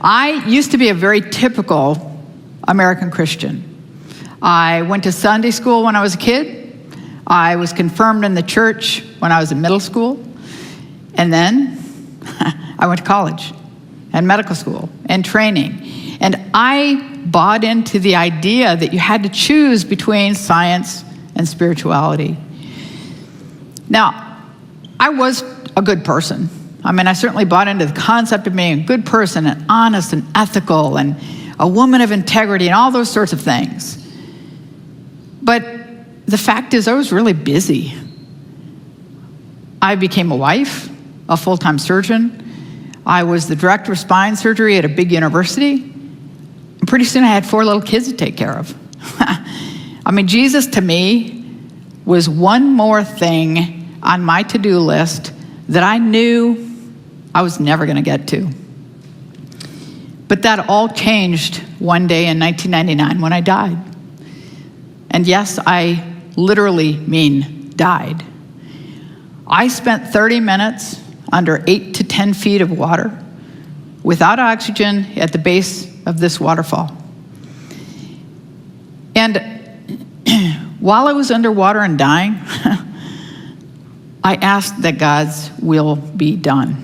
I used to be a very typical American Christian. I went to Sunday school when I was a kid. I was confirmed in the church when I was in middle school. And then I went to college and medical school and training. And I bought into the idea that you had to choose between science and spirituality. Now, I was a good person. I mean, I certainly bought into the concept of being a good person and honest and ethical and a woman of integrity and all those sorts of things. But the fact is, I was really busy. I became a wife, a full-time surgeon. I was the director of spine surgery at a big university. And pretty soon I had 4 little kids to take care of. I mean, Jesus to me was one more thing on my to-do list that I knew I was never going to get to. But that all changed one day in 1999 when I died. And yes, I literally mean died. I spent 30 minutes under 8 to 10 feet of water without oxygen at the base of this waterfall. And while I was underwater and dying, I asked that God's will be done.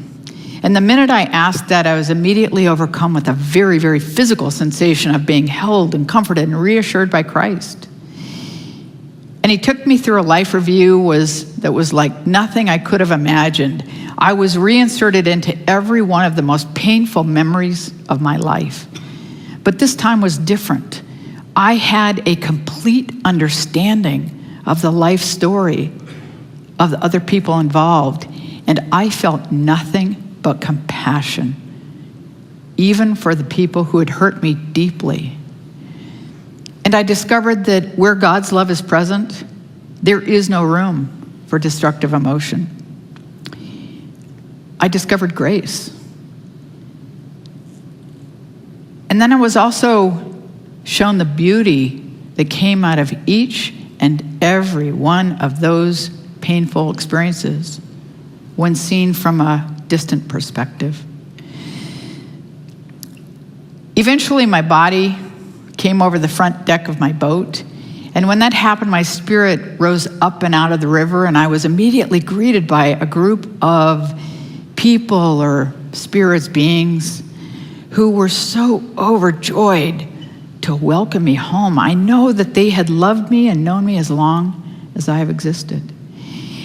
And the minute I asked that, I was immediately overcome with a very, very physical sensation of being held and comforted and reassured by Christ. And he took me through a life review that was like nothing I could have imagined. I was reinserted into every one of the most painful memories of my life. But this time was different. I had a complete understanding of the life story of the other people involved, and I felt nothing but compassion, even for the people who had hurt me deeply. And I discovered that where God's love is present, there is no room for destructive emotion. I discovered grace. And then I was also shown the beauty that came out of each and every one of those painful experiences when seen from a distant perspective. Eventually, my body came over the front deck of my boat, and when that happened, my spirit rose up and out of the river, and I was immediately greeted by a group of people or spirits, beings, who were so overjoyed to welcome me home. I know that they had loved me and known me as long as I have existed.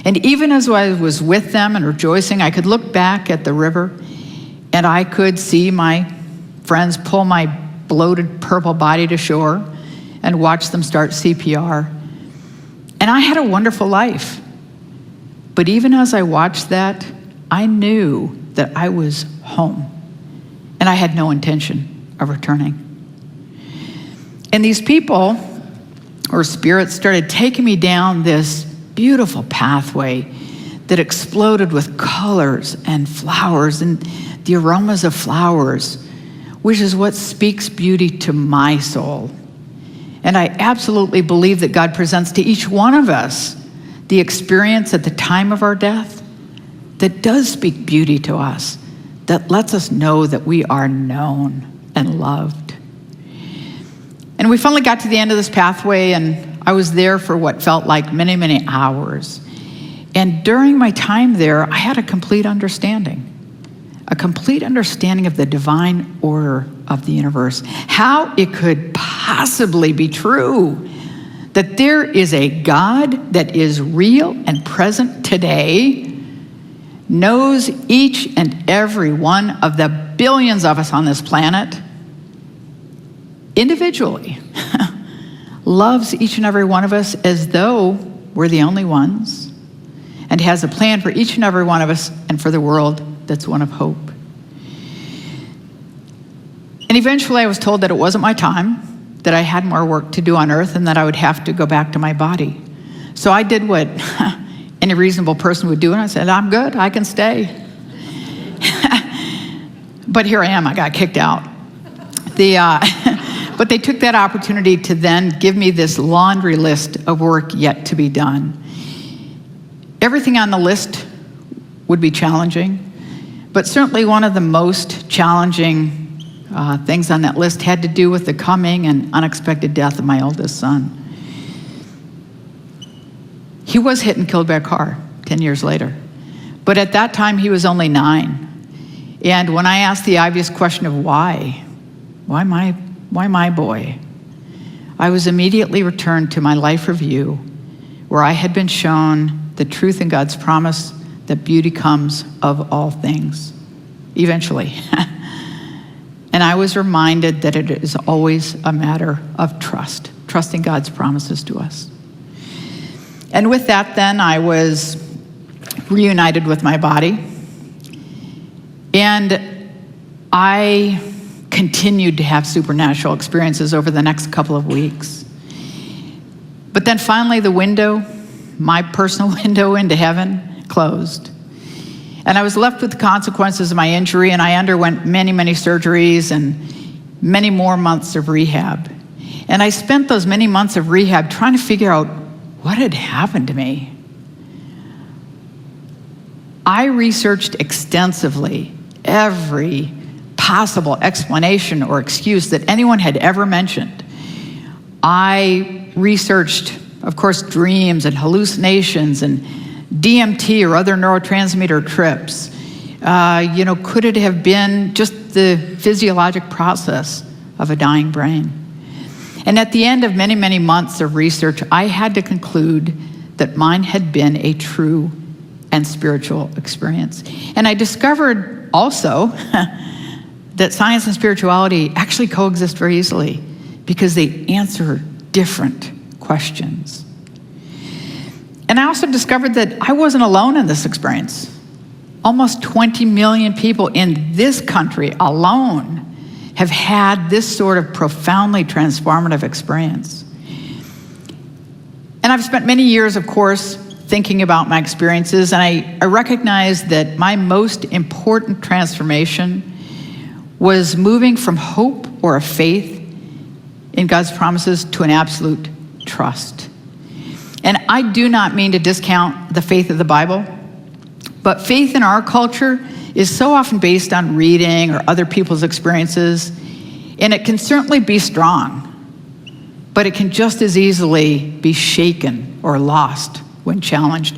And even as I was with them and rejoicing, I could look back at the river and I could see my friends pull my bloated purple body to shore and watch them start CPR. And I had a wonderful life. But even as I watched that, I knew that I was home and I had no intention of returning. And these people or spirits started taking me down this beautiful pathway that exploded with colors and flowers and the aromas of flowers, which is what speaks beauty to my soul. And I absolutely believe that God presents to each one of us the experience at the time of our death that does speak beauty to us, that lets us know that we are known and loved. And we finally got to the end of this pathway, and I was there for what felt like many, many hours. And during my time there, I had a complete understanding of the divine order of the universe, how it could possibly be true that there is a God that is real and present today, knows each and every one of the billions of us on this planet individually, loves each and every one of us as though we're the only ones, and has a plan for each and every one of us and for the world that's one of hope. And eventually I was told that it wasn't my time, that I had more work to do on earth, and that I would have to go back to my body. So I did what any reasonable person would do, and I said, I'm good, I can stay. But here I am, I got kicked out. But they took that opportunity to then give me this laundry list of work yet to be done. Everything on the list would be challenging, but certainly one of the most challenging things on that list had to do with the coming and unexpected death of my oldest son. He was hit and killed by a car 10 years later. But at that time, he was only 9. And when I asked the obvious question of why my boy, I was immediately returned to my life review, where I had been shown the truth in God's promise that beauty comes of all things, eventually. And I was reminded that it is always a matter of trust, trusting God's promises to us. And with that, then, I was reunited with my body. And I continued to have supernatural experiences over the next couple of weeks. But then finally, the window, my personal window into heaven, closed. And I was left with the consequences of my injury, and I underwent many, many surgeries and many more months of rehab. And I spent those many months of rehab trying to figure out what had happened to me. I researched extensively every possible explanation or excuse that anyone had ever mentioned. I researched, of course, dreams and hallucinations and DMT or other neurotransmitter trips. Could it have been just the physiologic process of a dying brain? And at the end of many, many months of research, I had to conclude that mine had been a true and spiritual experience. And I discovered also that science and spirituality actually coexist very easily because they answer different questions. And I also discovered that I wasn't alone in this experience. Almost 20 million people in this country alone have had this sort of profoundly transformative experience. And I've spent many years, of course, thinking about my experiences, and I recognize that my most important transformation was moving from hope or a faith in God's promises to an absolute trust. And I do not mean to discount the faith of the Bible, but faith in our culture is so often based on reading or other people's experiences, and it can certainly be strong, but it can just as easily be shaken or lost when challenged.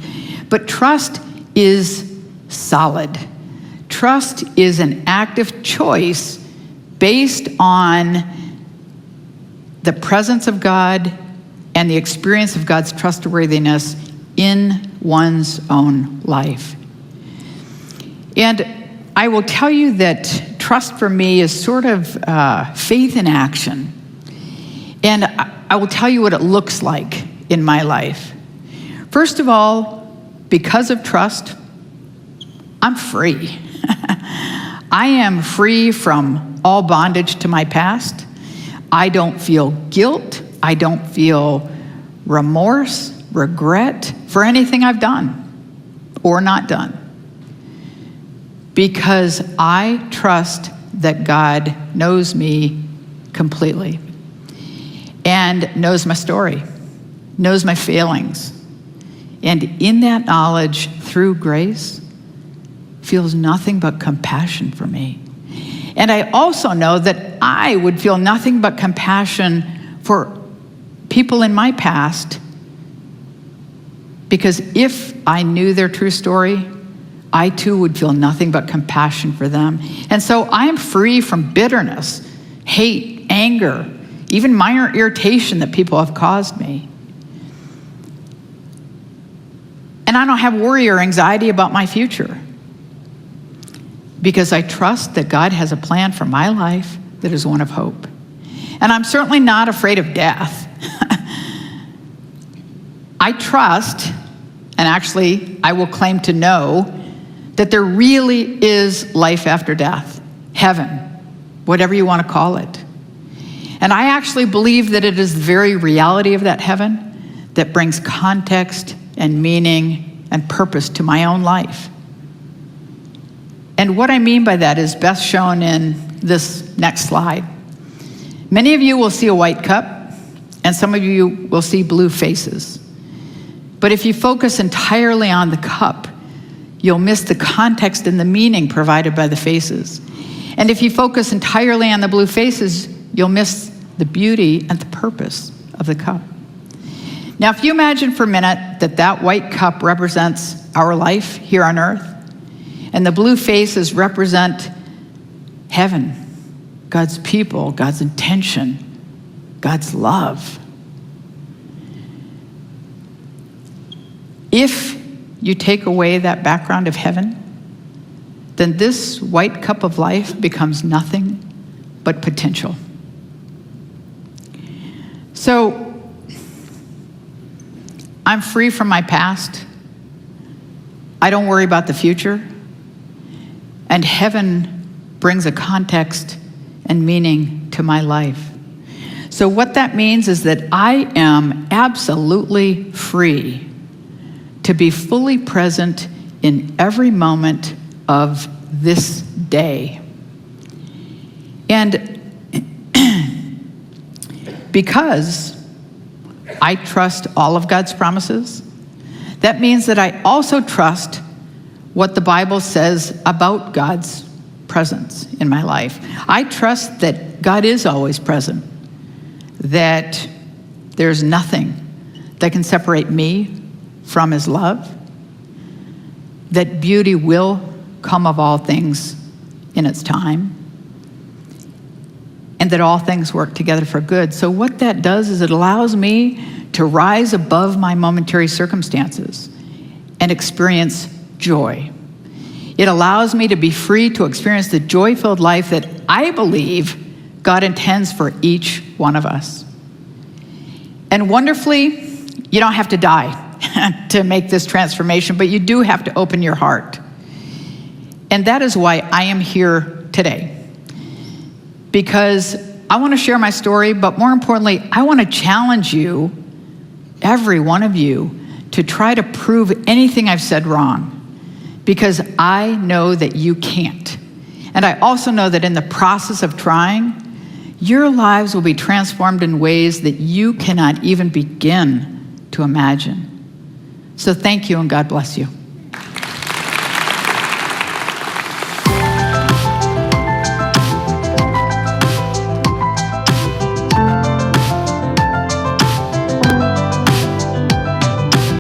But trust is solid. Trust is an active choice based on the presence of God and the experience of God's trustworthiness in one's own life. And I will tell you that trust for me is sort of faith in action. And I will tell you what it looks like in my life. First of all, because of trust, I'm free. I am free from all bondage to my past. I don't feel guilt. I don't feel remorse, regret for anything I've done or not done. Because I trust that God knows me completely and knows my story, knows my failings. And in that knowledge, through grace, feels nothing but compassion for me. And I also know that I would feel nothing but compassion for people in my past, because if I knew their true story, I too would feel nothing but compassion for them. And so I am free from bitterness, hate, anger, even minor irritation that people have caused me. And I don't have worry or anxiety about my future, because I trust that God has a plan for my life that is one of hope. And I'm certainly not afraid of death. I trust, and actually I will claim to know, that there really is life after death, heaven, whatever you want to call it. And I actually believe that it is the very reality of that heaven that brings context and meaning and purpose to my own life. And what I mean by that is best shown in this next slide. Many of you will see a white cup, and some of you will see blue faces. But if you focus entirely on the cup, you'll miss the context and the meaning provided by the faces. And if you focus entirely on the blue faces, you'll miss the beauty and the purpose of the cup. Now, if you imagine for a minute that that white cup represents our life here on earth, and the blue faces represent heaven, God's people, God's intention, God's love. If you take away that background of heaven, then this white cup of life becomes nothing but potential. So, I'm free from my past. I don't worry about the future. And heaven brings a context and meaning to my life. So what that means is that I am absolutely free to be fully present in every moment of this day. And because I trust all of God's promises, that means that I also trust what the Bible says about God's presence in my life. I trust that God is always present, that there's nothing that can separate me from his love, that beauty will come of all things in its time, and that all things work together for good. So what that does is it allows me to rise above my momentary circumstances and experience joy. It allows me to be free to experience the joy-filled life that I believe God intends for each one of us. And wonderfully, you don't have to die to make this transformation, but you do have to open your heart. And that is why I am here today. Because I want to share my story, but more importantly, I want to challenge you, every one of you, to try to prove anything I've said wrong. Because I know that you can't. And I also know that in the process of trying, your lives will be transformed in ways that you cannot even begin to imagine. So thank you, and God bless you.